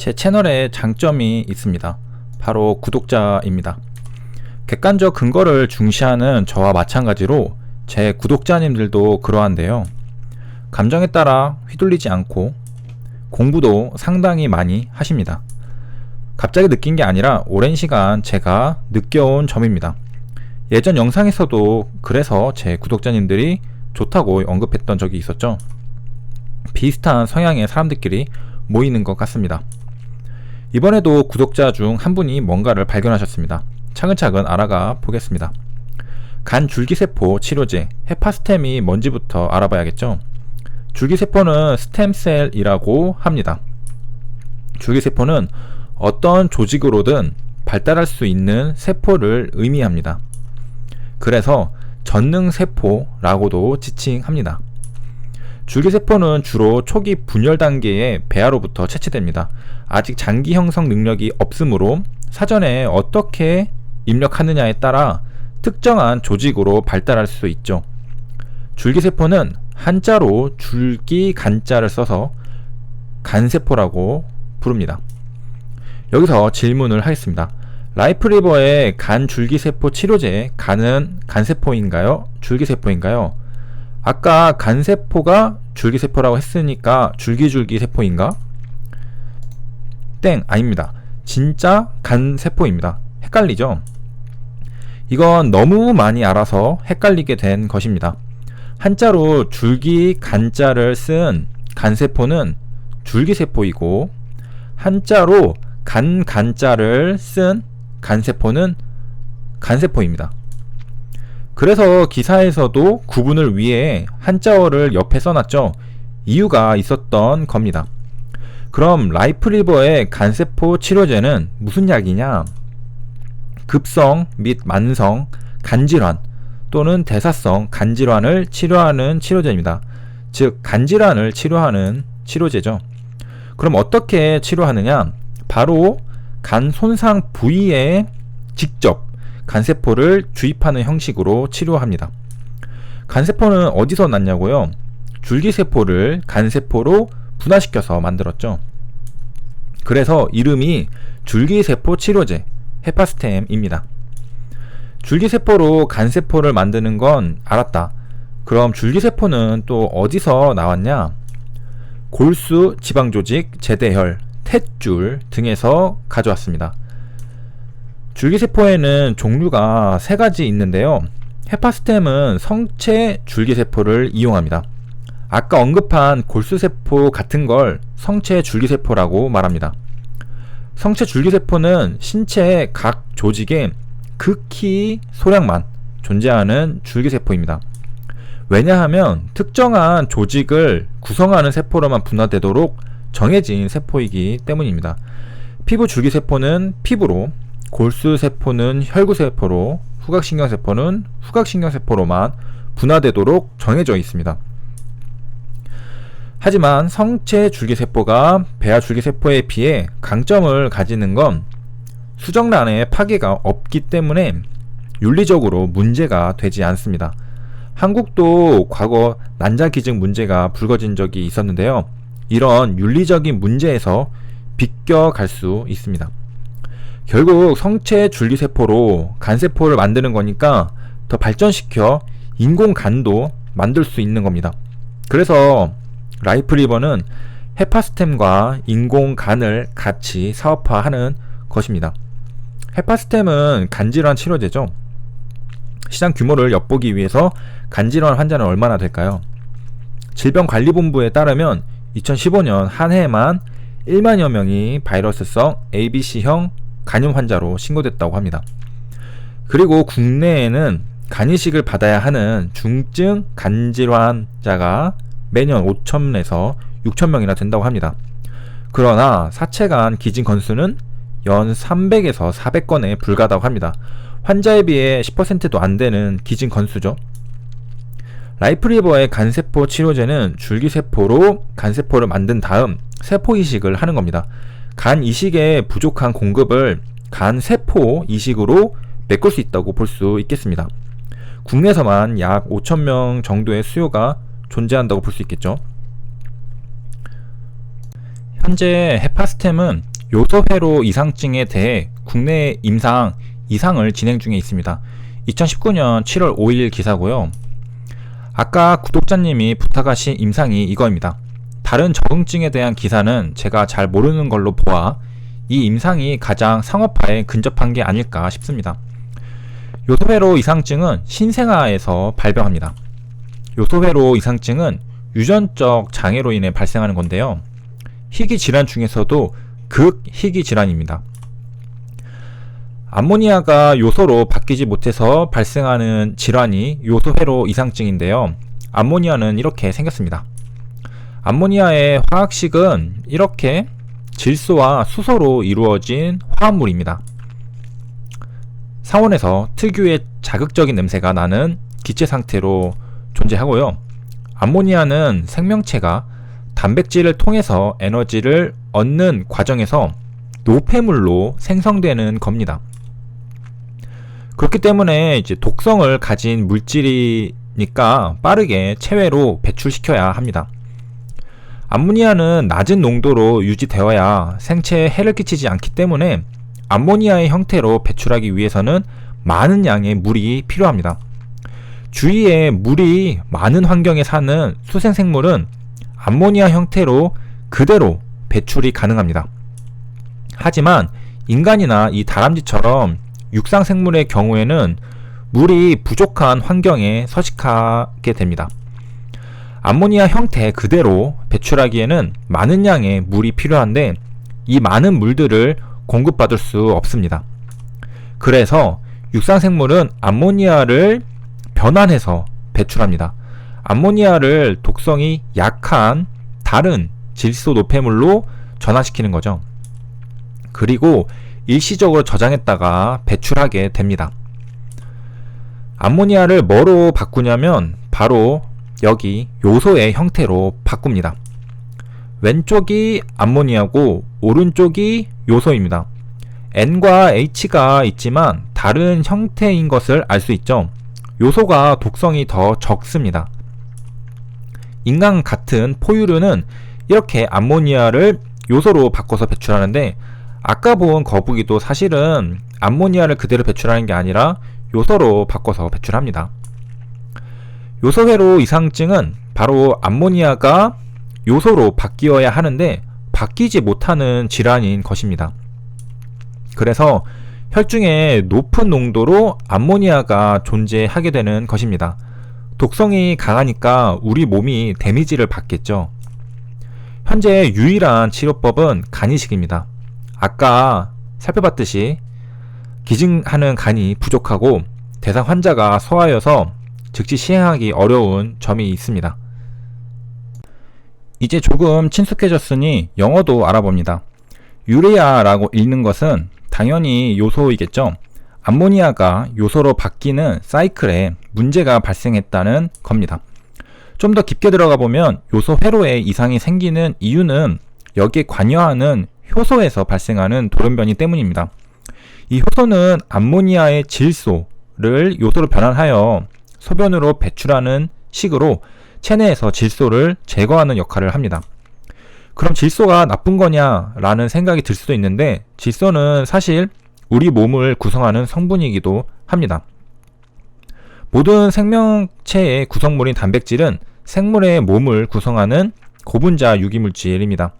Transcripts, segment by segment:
제 채널에 장점이 있습니다. 바로 구독자입니다. 객관적 근거를 중시하는 저와 마찬가지로 제 구독자님들도 그러한데요. 감정에 따라 휘둘리지 않고 공부도 상당히 많이 하십니다. 갑자기 느낀 게 아니라 오랜 시간 제가 느껴온 점입니다. 예전 영상에서도 그래서 제 구독자님들이 좋다고 언급했던 적이 있었죠. 비슷한 성향의 사람들끼리 모이는 것 같습니다. 이번에도 구독자 중 한 분이 뭔가를 발견하셨습니다. 차근차근 알아가 보겠습니다. 간 줄기세포 치료제 헤파스템이 뭔지부터 알아봐야겠죠. 줄기세포는 스템셀이라고 합니다. 줄기세포는 어떤 조직으로든 발달할 수 있는 세포를 의미합니다. 그래서 전능세포라고도 지칭합니다. 줄기세포는 주로 초기 분열 단계의 배아로부터 채취됩니다. 아직 장기 형성 능력이 없으므로 사전에 어떻게 입력하느냐에 따라 특정한 조직으로 발달할 수 있죠. 줄기세포는 한자로 줄기 간자를 써서 간세포라고 부릅니다. 여기서 질문을 하겠습니다. 라이프리버의 간 줄기세포 치료제 간은 간세포인가요? 줄기세포인가요? 아까 간세포가 줄기세포라고 했으니까 줄기세포인가? 땡, 아닙니다. 진짜 간세포입니다. 헷갈리죠? 이건 너무 많이 알아서 헷갈리게 된 것입니다. 한자로 줄기 간자를 쓴 간세포는 줄기세포이고 한자로 간자를 쓴 간세포는 간세포입니다. 그래서 기사에서도 구분을 위해 한자어를 옆에 써놨죠. 이유가 있었던 겁니다. 그럼 라이프리버의 간세포 치료제는 무슨 약이냐? 급성 및 만성 간질환 또는 대사성 간질환을 치료하는 치료제입니다. 즉 간질환을 치료하는 치료제죠. 그럼 어떻게 치료하느냐? 바로 간 손상 부위에 직접 간세포를 주입하는 형식으로 치료합니다. 간세포는 어디서 났냐고요? 줄기세포를 간세포로 분화시켜서 만들었죠. 그래서 이름이 줄기세포 치료제 헤파스템입니다. 줄기세포로 간세포를 만드는 건 알았다. 그럼 줄기세포는 또 어디서 나왔냐? 골수 지방조직, 제대혈, 탯줄 등에서 가져왔습니다. 줄기세포에는 종류가 3가지 있는데요. 헤파스템은 성체 줄기세포를 이용합니다. 아까 언급한 골수세포 같은 걸 성체 줄기세포라고 말합니다. 성체 줄기세포는 신체의 각 조직에 극히 소량만 존재하는 줄기세포입니다. 왜냐하면 특정한 조직을 구성하는 세포로만 분화되도록 정해진 세포이기 때문입니다. 피부 줄기세포는 피부로, 골수세포는 혈구세포로, 후각신경세포는 후각신경세포로만 분화되도록 정해져 있습니다. 하지만 성체 줄기세포가 배아 줄기세포에 비해 강점을 가지는 건 수정란에 파괴가 없기 때문에 윤리적으로 문제가 되지 않습니다. 한국도 과거 난자기증 문제가 불거진 적이 있었는데요. 이런 윤리적인 문제에서 비껴갈 수 있습니다. 결국 성체 줄기세포로 간세포를 만드는 거니까 더 발전시켜 인공간도 만들 수 있는 겁니다. 그래서 라이프리버는 헤파스템과 인공간을 같이 사업화하는 것입니다. 헤파스템은 간질환 치료제죠. 시장 규모를 엿보기 위해서 간질환 환자는 얼마나 될까요? 질병관리본부에 따르면 2015년 한 해에만 1만여 명이 바이러스성 ABC형 간염 환자로 신고됐다고 합니다. 그리고 국내에는 간이식을 받아야 하는 중증 간질환자가 매년 5천에서 6천 명이나 된다고 합니다. 그러나 사체간 기증 건수는 연 300에서 400건에 불과하다고 합니다. 환자에 비해 10%도 안 되는 기증 건수죠. 라이프리버의 간세포 치료제는 줄기세포로 간세포를 만든 다음 세포 이식을 하는 겁니다. 간 이식의 부족한 공급을 간세포 이식으로 메꿀 수 있다고 볼 수 있겠습니다. 국내에서만 약 5,000명 정도의 수요가 존재한다고 볼 수 있겠죠. 현재 헤파스템은 요소회로 이상증에 대해 국내 임상 이상을 진행 중에 있습니다. 2019년 7월 5일 기사고요. 아까 구독자님이 부탁하신 임상이 이거입니다. 다른 적응증에 대한 기사는 제가 잘 모르는 걸로 보아 이 임상이 가장 상업화에 근접한 게 아닐까 싶습니다. 요소회로 이상증은 신생아에서 발병합니다. 요소회로 이상증은 유전적 장애로 인해 발생하는 건데요. 희귀 질환 중에서도 극희귀 질환입니다. 암모니아가 요소로 바뀌지 못해서 발생하는 질환이 요소회로 이상증인데요. 암모니아는 이렇게 생겼습니다. 암모니아의 화학식은 이렇게 질소와 수소로 이루어진 화합물입니다. 상온에서 특유의 자극적인 냄새가 나는 기체 상태로 존재하고요. 암모니아는 생명체가 단백질을 통해서 에너지를 얻는 과정에서 노폐물로 생성되는 겁니다. 그렇기 때문에 이제 독성을 가진 물질이니까 빠르게 체외로 배출시켜야 합니다. 암모니아는 낮은 농도로 유지되어야 생체에 해를 끼치지 않기 때문에 암모니아의 형태로 배출하기 위해서는 많은 양의 물이 필요합니다. 주위에 물이 많은 환경에 사는 수생생물은 암모니아 형태로 그대로 배출이 가능합니다. 하지만 인간이나 이 다람쥐처럼 육상생물의 경우에는 물이 부족한 환경에 서식하게 됩니다. 암모니아 형태 그대로 배출하기에는 많은 양의 물이 필요한데 이 많은 물들을 공급받을 수 없습니다. 그래서 육상생물은 암모니아를 변환해서 배출합니다. 암모니아를 독성이 약한 다른 질소 노폐물로 전환시키는 거죠. 그리고 일시적으로 저장했다가 배출하게 됩니다. 암모니아를 뭐로 바꾸냐면 바로 여기 요소의 형태로 바꿉니다. 왼쪽이 암모니아고 오른쪽이 요소입니다. N과 H가 있지만 다른 형태인 것을 알 수 있죠. 요소가 독성이 더 적습니다. 인간 같은 포유류는 이렇게 암모니아를 요소로 바꿔서 배출하는데 아까 본 거북이도 사실은 암모니아를 그대로 배출하는 게 아니라 요소로 바꿔서 배출합니다. 요소회로 이상증은 바로 암모니아가 요소로 바뀌어야 하는데 바뀌지 못하는 질환인 것입니다. 그래서 혈중에 높은 농도로 암모니아가 존재하게 되는 것입니다. 독성이 강하니까 우리 몸이 데미지를 받겠죠. 현재 유일한 치료법은 간이식입니다. 아까 살펴봤듯이 기증하는 간이 부족하고 대상 환자가 소아여서 즉시 시행하기 어려운 점이 있습니다. 이제 조금 친숙해졌으니 영어도 알아봅니다. 유레아라고 읽는 것은 당연히 요소이겠죠. 암모니아가 요소로 바뀌는 사이클에 문제가 발생했다는 겁니다. 좀 더 깊게 들어가 보면 요소 회로에 이상이 생기는 이유는 여기에 관여하는 효소에서 발생하는 돌연변이 때문입니다. 이 효소는 암모니아의 질소를 요소로 변환하여 소변으로 배출하는 식으로 체내에서 질소를 제거하는 역할을 합니다. 그럼 질소가 나쁜 거냐 라는 생각이 들 수도 있는데 질소는 사실 우리 몸을 구성하는 성분이기도 합니다. 모든 생명체의 구성물인 단백질은 생물의 몸을 구성하는 고분자 유기물질입니다.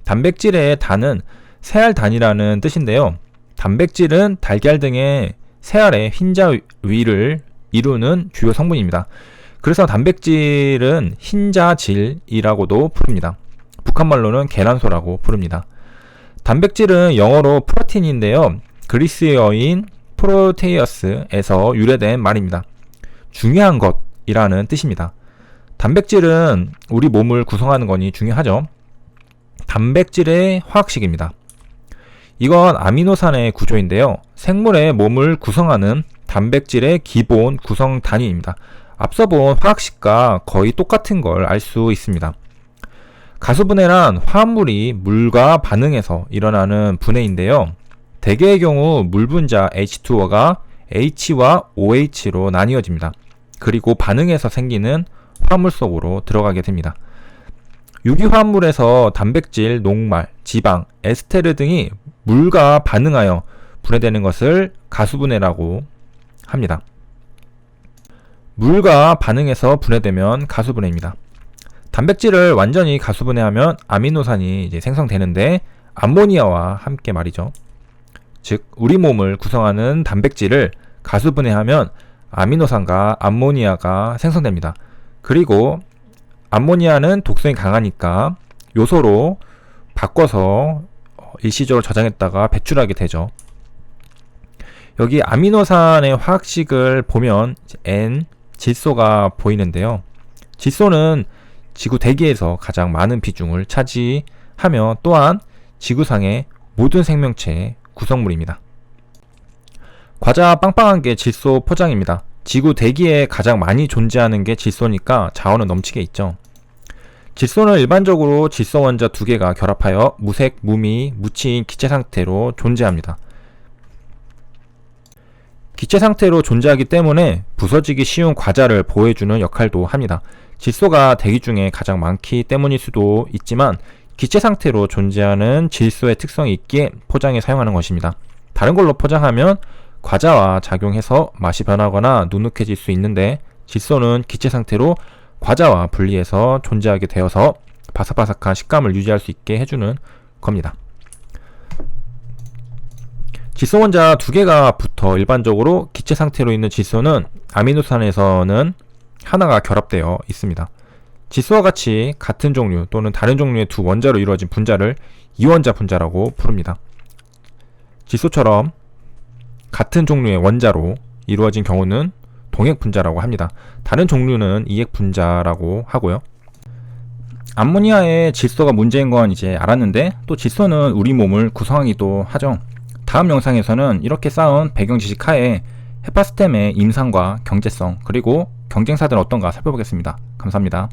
단백질의 단은 새알단이라는 뜻인데요. 단백질은 달걀 등의 새알의 흰자 위를 이루는 주요 성분입니다. 그래서 단백질은 흰자질이라고도 부릅니다. 북한말로는 계란소라고 부릅니다. 단백질은 영어로 프로틴인데요. 그리스어인 프로테이어스에서 유래된 말입니다. 중요한 것이라는 뜻입니다. 단백질은 우리 몸을 구성하는 거니 중요하죠. 단백질의 화학식입니다. 이건 아미노산의 구조인데요. 생물의 몸을 구성하는 단백질의 기본 구성 단위입니다. 앞서 본 화학식과 거의 똑같은 걸 알 수 있습니다. 가수분해란 화합물이 물과 반응해서 일어나는 분해인데요. 대개의 경우 물 분자 H2O가 H와 OH로 나뉘어집니다. 그리고 반응해서 생기는 화합물 속으로 들어가게 됩니다. 유기화합물에서 단백질, 녹말, 지방, 에스테르 등이 물과 반응하여 분해되는 것을 가수분해라고 합니다. 물과 반응해서 분해되면 가수분해입니다. 단백질을 완전히 가수분해하면 아미노산이 이제 생성되는데 암모니아와 함께 말이죠. 즉 우리 몸을 구성하는 단백질을 가수분해하면 아미노산과 암모니아가 생성됩니다. 그리고 암모니아는 독성이 강하니까 요소로 바꿔서 일시적으로 저장했다가 배출하게 되죠. 여기 아미노산의 화학식을 보면 N, 질소가 보이는데요. 질소는 지구 대기에서 가장 많은 비중을 차지하며 또한 지구상의 모든 생명체의 구성물입니다. 과자 빵빵한 게 질소 포장입니다. 지구 대기에 가장 많이 존재하는 게 질소니까 자원은 넘치게 있죠. 질소는 일반적으로 질소 원자 두 개가 결합하여 무색, 무미, 묻힌 기체 상태로 존재합니다. 기체 상태로 존재하기 때문에 부서지기 쉬운 과자를 보호해주는 역할도 합니다. 질소가 대기 중에 가장 많기 때문일 수도 있지만 기체 상태로 존재하는 질소의 특성이 있기에 포장에 사용하는 것입니다. 다른 걸로 포장하면 과자와 작용해서 맛이 변하거나 누눅해질 수 있는데 질소는 기체 상태로 과자와 분리해서 존재하게 되어서 바삭바삭한 식감을 유지할 수 있게 해주는 겁니다. 질소 원자 두 개가 붙어 일반적으로 기체 상태로 있는 질소는 아미노산에서는 하나가 결합되어 있습니다. 질소와 같이 같은 종류 또는 다른 종류의 두 원자로 이루어진 분자를 이원자 분자라고 부릅니다. 질소처럼 같은 종류의 원자로 이루어진 경우는 동액 분자라고 합니다. 다른 종류는 이액 분자라고 하고요. 암모니아의 질소가 문제인 건 이제 알았는데 또 질소는 우리 몸을 구성하기도 하죠. 다음 영상에서는 이렇게 쌓은 배경 지식 하에 헤파스템의 임상과 경제성 그리고 경쟁사들은 어떤가 살펴보겠습니다. 감사합니다.